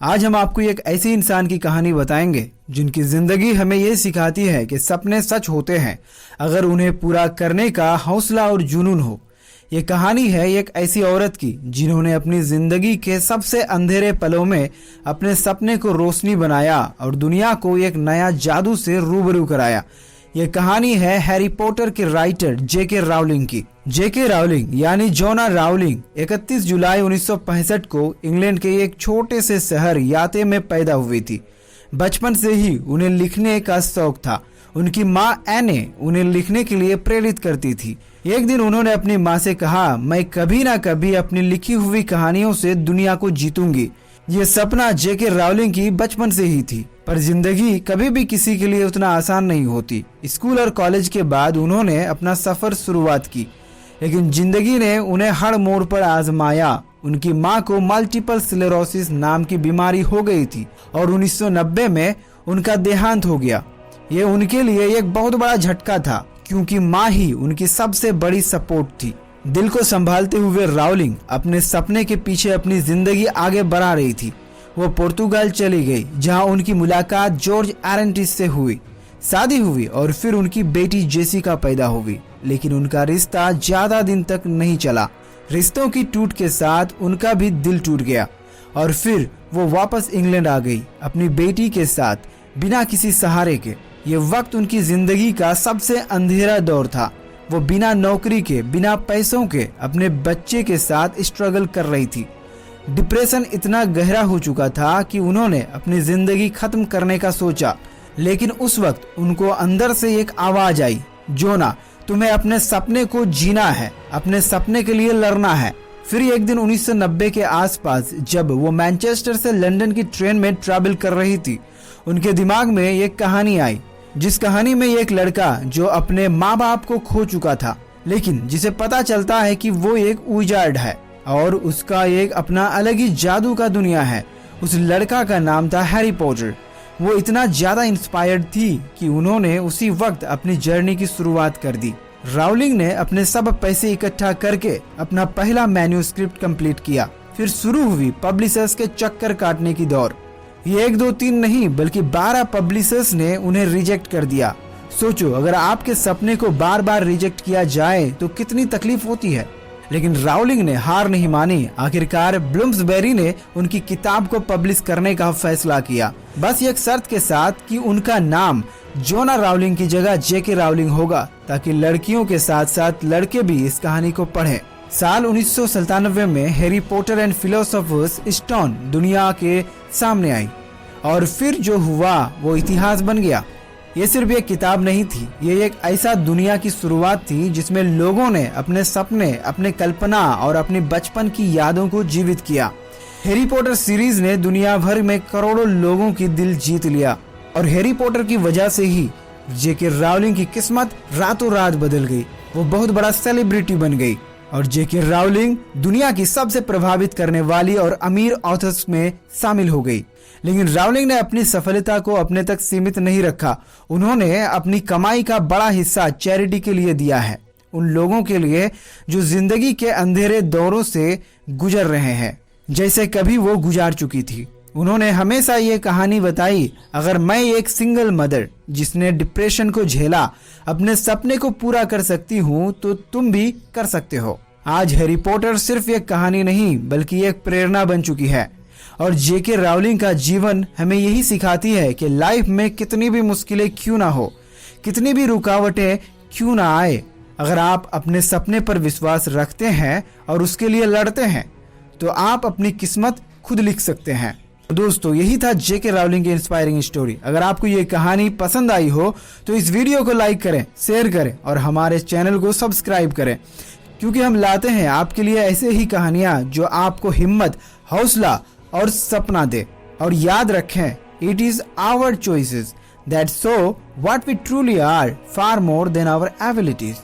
आज हम आपको एक ऐसी इंसान की कहानी बताएंगे जिनकी जिंदगी हमें ये सिखाती है कि सपने सच होते हैं अगर उन्हें पूरा करने का हौसला और जुनून हो। ये कहानी है एक ऐसी औरत की जिन्होंने अपनी जिंदगी के सबसे अंधेरे पलों में अपने सपने को रोशनी बनाया और दुनिया को एक नया जादू से रूबरू कराया। ये कहानी है हैरी पॉटर के राइटर जेके रावलिंग की। जेके रावलिंग यानी जोना रावलिंग 31 जुलाई 1965 को इंग्लैंड के एक छोटे से शहर याते में पैदा हुई थी। बचपन से ही उन्हें लिखने का शौक था। उनकी माँ एने उन्हें लिखने के लिए प्रेरित करती थी। एक दिन उन्होंने अपनी माँ से कहा, मैं कभी ना कभी अपनी लिखी हुई कहानियों से दुनिया को जीतूंगी। ये सपना जेके रावलिंग की बचपन से ही थी, पर जिंदगी कभी भी किसी के लिए उतना आसान नहीं होती। स्कूल और कॉलेज के बाद उन्होंने अपना सफर शुरुआत की, लेकिन जिंदगी ने उन्हें हर मोड़ पर आजमाया। उनकी माँ को मल्टीपल स्क्लेरोसिस नाम की बीमारी हो गई थी और 1990 में उनका देहांत हो गया। ये उनके लिए एक बहुत बड़ा झटका था, क्योंकि माँ ही उनकी सबसे बड़ी सपोर्ट थी। दिल को संभालते हुए रावलिंग अपने सपने के पीछे अपनी जिंदगी आगे बढ़ा रही थी। वो पुर्तगाल चली गई, जहां उनकी मुलाकात जॉर्ज एरेंटिस से हुई। शादी हुई और फिर उनकी बेटी जेसिका पैदा हुई, लेकिन उनका रिश्ता ज्यादा दिन तक नहीं चला। रिश्तों की टूट के साथ उनका भी दिल टूट गया और फिर वो वापस इंग्लैंड आ गई अपनी बेटी के साथ, बिना किसी सहारे के। ये वक्त उनकी जिंदगी का सबसे अंधेरा दौर था। वो बिना नौकरी के, बिना पैसों के अपने बच्चे के साथ स्ट्रगल कर रही थी। डिप्रेशन इतना गहरा हो चुका था कि उन्होंने अपनी जिंदगी खत्म करने का सोचा, लेकिन उस वक्त उनको अंदर से एक आवाज आई, जोना, तुम्हें अपने सपने को जीना है, अपने सपने के लिए लड़ना है। फिर एक दिन 1990 के आसपास जब वो मैनचेस्टर से लंदन की ट्रेन में ट्रैवल कर रही थी, उनके दिमाग में एक कहानी आई, जिस कहानी में एक लड़का जो अपने माँ बाप को खो चुका था, लेकिन जिसे पता चलता है कि वो एक विजार्ड है और उसका एक अपना अलग ही जादू का दुनिया है। उस लड़का का नाम था हैरी पॉटर। वो इतना ज्यादा इंस्पायर्ड थी कि उन्होंने उसी वक्त अपनी जर्नी की शुरुआत कर दी। रावलिंग ने अपने सब पैसे इकट्ठा करके अपना पहला मैन्यूस्क्रिप्ट कंप्लीट किया। फिर शुरू हुई पब्लिशर्स के चक्कर काटने की दौर। ये 1, 2, 3 नहीं बल्कि 12 पब्लिशर्स ने उन्हें रिजेक्ट कर दिया। सोचो, अगर आपके सपने को बार बार रिजेक्ट किया जाए तो कितनी तकलीफ होती है। लेकिन रावलिंग ने हार नहीं मानी। आखिरकार ब्लूम्सबेरी ने उनकी किताब को पब्लिश करने का फैसला किया, बस एक शर्त के साथ कि उनका नाम जोना रावलिंग की जगह जेके रावलिंग होगा, ताकि लड़कियों के साथ साथ लड़के भी इस कहानी को पढ़ें। साल 1997 में Harry Potter and Philosopher's Stone दुनिया के सामने आई और फिर जो हुआ वो इतिहास बन गया। ये सिर्फ एक किताब नहीं थी, ये एक ऐसा दुनिया की शुरुआत थी जिसमें लोगों ने अपने सपने, अपने कल्पना और अपने बचपन की यादों को जीवित किया। हैरी पॉटर सीरीज ने दुनिया भर में करोड़ों लोगों की दिल जीत लिया और हैरी पॉटर की वजह से ही जेके रावलिंग की किस्मत रातों रात बदल गई। वो बहुत बड़ा सेलिब्रिटी बन गई और जेके रावलिंग दुनिया की सबसे प्रभावित करने वाली और अमीर ऑथर्स में शामिल हो गई। लेकिन रावलिंग ने अपनी सफलता को अपने तक सीमित नहीं रखा। उन्होंने अपनी कमाई का बड़ा हिस्सा चैरिटी के लिए दिया है, उन लोगों के लिए जो जिंदगी के अंधेरे दौरों से गुजर रहे हैं, जैसे कभी वो गुजार चुकी थी। उन्होंने हमेशा ये कहानी बताई, अगर मैं एक सिंगल मदर जिसने डिप्रेशन को झेला अपने सपने को पूरा कर सकती हूँ, तो तुम भी कर सकते हो। आज हैरी पॉटर सिर्फ एक कहानी नहीं बल्कि एक प्रेरणा बन चुकी है और जेके रावलिंग का जीवन हमें यही सिखाती है कि लाइफ में कितनी भी मुश्किलें क्यों ना हो, कितनी भी रुकावटें क्यों ना आए, अगर आप अपने सपने पर विश्वास रखते हैं और उसके लिए लड़ते हैं तो आप अपनी किस्मत खुद लिख सकते हैं। दोस्तों, यही था जेके रावलिंग की इंस्पायरिंग स्टोरी। अगर आपको ये कहानी पसंद आई हो तो इस वीडियो को लाइक करें, शेयर करें और हमारे चैनल को सब्सक्राइब करें, क्योंकि हम लाते हैं आपके लिए ऐसे ही कहानियां जो आपको हिम्मत, हौसला और सपना दे। और याद रखें, it is our choices that show what we truly are, far more than our abilities.